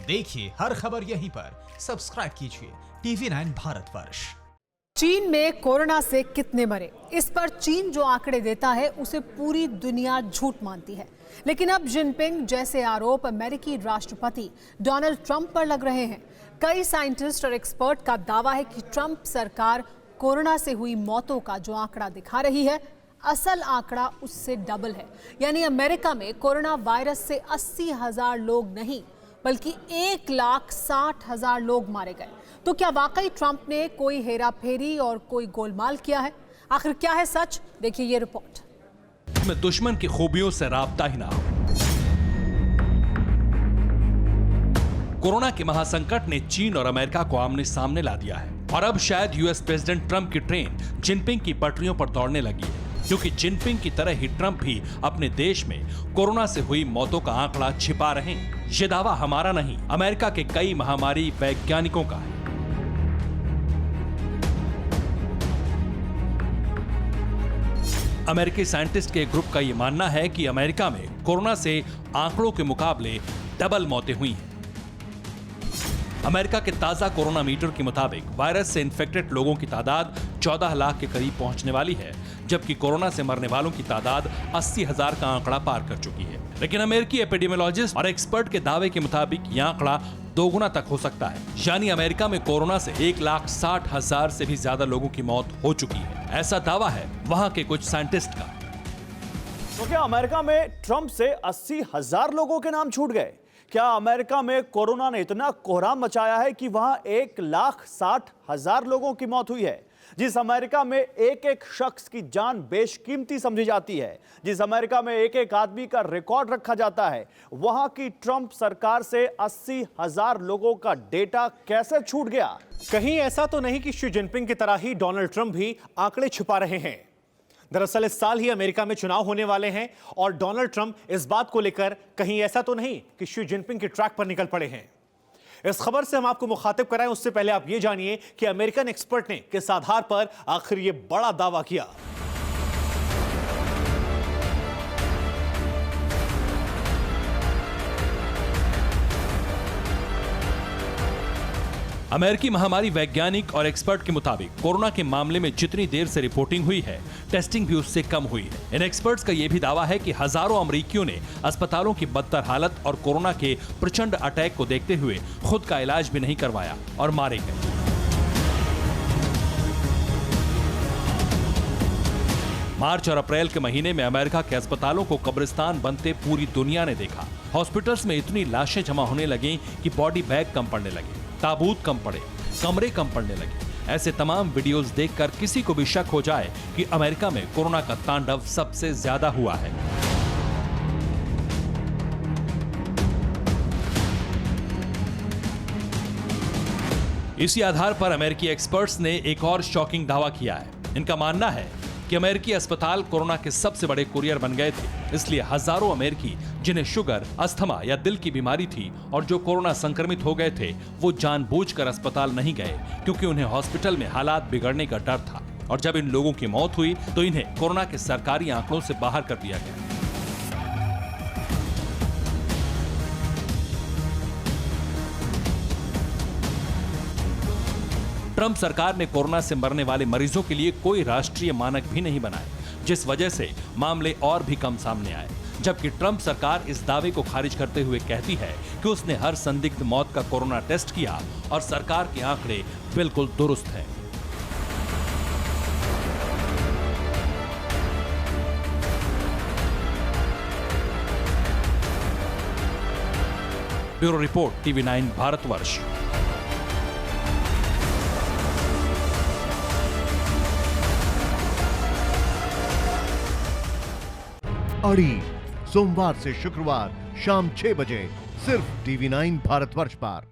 देखिए हर खबर यहीं पर, सब्सक्राइब कीजिए TV9 भारतवर्ष। चीन में कोरोना से कितने मरे, इस पर चीन जो आंकड़े देता है उसे पूरी दुनिया झूठ मानती है। लेकिन अब जिनपिंग जैसे आरोप अमेरिकी राष्ट्रपति डोनाल्ड ट्रंप पर लग रहे हैं। कई साइंटिस्ट और एक्सपर्ट का दावा है कि ट्रंप सरकार कोरोना से हुई मौतों का जो आंकड़ा दिखा रही है, असल आंकड़ा उससे डबल है। यानी अमेरिका में कोरोना वायरस से 80,000 लोग नहीं बल्कि 1,60,000 लोग मारे गए। तो क्या वाकई ट्रंप ने कोई हेराफेरी और कोई गोलमाल किया है? आखिर क्या है सच, देखिए ये रिपोर्ट। में दुश्मन की खूबियों से राबता ही ना हो। कोरोना के महासंकट ने चीन और अमेरिका को आमने सामने ला दिया है और अब शायद यूएस प्रेसिडेंट ट्रंप की ट्रेन जिनपिंग की पटरियों पर दौड़ने लगी है, क्योंकि जिनपिंग की तरह ही ट्रंप भी अपने देश में कोरोना से हुई मौतों का आंकड़ा छिपा रहे हैं। ये दावा हमारा नहीं, अमेरिका के कई महामारी वैज्ञानिकों का है। अमेरिकी साइंटिस्ट के ग्रुप का यह मानना है कि अमेरिका में कोरोना से आंकड़ों के मुकाबले डबल मौतें हुई हैं। अमेरिका के ताजा कोरोना मीटर के मुताबिक वायरस से इन्फेक्टेड लोगों की तादाद 14 लाख के करीब पहुंचने वाली है, जबकि कोरोना से मरने वालों की तादाद 80,000 का आंकड़ा पार कर चुकी है। लेकिन अमेरिकी एपिडेमियोलॉजिस्ट और एक्सपर्ट के दावे के मुताबिक यह आंकड़ा दोगुना तक हो सकता है। यानी अमेरिका में कोरोना से 1,60,000 से भी ज्यादा लोगों की मौत हो चुकी है, ऐसा दावा है वहां के कुछ साइंटिस्ट का। तो क्या अमेरिका में ट्रंप से 80,000 लोगों के नाम छूट गए? क्या अमेरिका में कोरोना ने इतना कोहराम मचाया है कि वहां 1,60,000 लोगों की मौत हुई है? जिस अमेरिका में एक एक शख्स की जान बेशकीमती समझी जाती है, जिस अमेरिका में एक एक आदमी का रिकॉर्ड रखा जाता है, वहां की ट्रंप सरकार से 80,000 लोगों का डेटा कैसे छूट गया? कहीं ऐसा तो नहीं कि शी जिनपिंग की तरह ही डोनाल्ड ट्रंप भी आंकड़े छुपा रहे हैं। दरअसल इस साल ही अमेरिका में चुनाव होने वाले हैं और डोनाल्ड ट्रंप इस बात को लेकर कहीं ऐसा तो नहीं कि शी जिनपिंग के ट्रैक पर निकल पड़े हैं। इस खबर से हम आपको मुखातिब कराएं, उससे पहले आप ये जानिए कि अमेरिकन एक्सपर्ट ने किस आधार पर आखिर ये बड़ा दावा किया। अमेरिकी महामारी वैज्ञानिक और एक्सपर्ट के मुताबिक कोरोना के मामले में जितनी देर से रिपोर्टिंग हुई है, टेस्टिंग भी उससे कम हुई है। इन एक्सपर्ट्स का यह भी दावा है कि हजारों अमरीकियों ने अस्पतालों की बदतर हालत और कोरोना के प्रचंड अटैक को देखते हुए खुद का इलाज भी नहीं करवाया और मारे गए। मार्च और अप्रैल के महीने में अमेरिका के अस्पतालों को कब्रिस्तान बनते पूरी दुनिया ने देखा। हॉस्पिटल्स में इतनी लाशें जमा होने लगी कि बॉडी बैग कम पड़ने लगे, ताबूत कम पड़े, कमरे कम पड़ने लगे। ऐसे तमाम वीडियोस देखकर किसी को भी शक हो जाए कि अमेरिका में कोरोना का तांडव सबसे ज्यादा हुआ है। इसी आधार पर अमेरिकी एक्सपर्ट्स ने एक और शॉकिंग दावा किया है। इनका मानना है कि अमेरिकी अस्पताल कोरोना के सबसे बड़े कुरियर बन गए थे, इसलिए हजारों अमेरिकी जिन्हें शुगर, अस्थमा या दिल की बीमारी थी और जो कोरोना संक्रमित हो गए थे, वो जानबूझकर अस्पताल नहीं गए, क्योंकि उन्हें हॉस्पिटल में हालात बिगड़ने का डर था। और जब इन लोगों की मौत हुई तो इन्हें कोरोना के सरकारी आंकड़ों से बाहर कर दिया गया। ट्रंप सरकार ने कोरोना से मरने वाले मरीजों के लिए कोई राष्ट्रीय मानक भी नहीं बनाए, जिस वजह से मामले और भी कम सामने आए। जबकि ट्रंप सरकार इस दावे को खारिज करते हुए कहती है कि उसने हर संदिग्ध मौत का कोरोना टेस्ट किया और सरकार के आंकड़े बिल्कुल दुरुस्त हैं। Bureau report TV9 Bharatvarsh. अड़ी सोमवार से शुक्रवार शाम 6 बजे सिर्फ TV9 भारतवर्ष पर।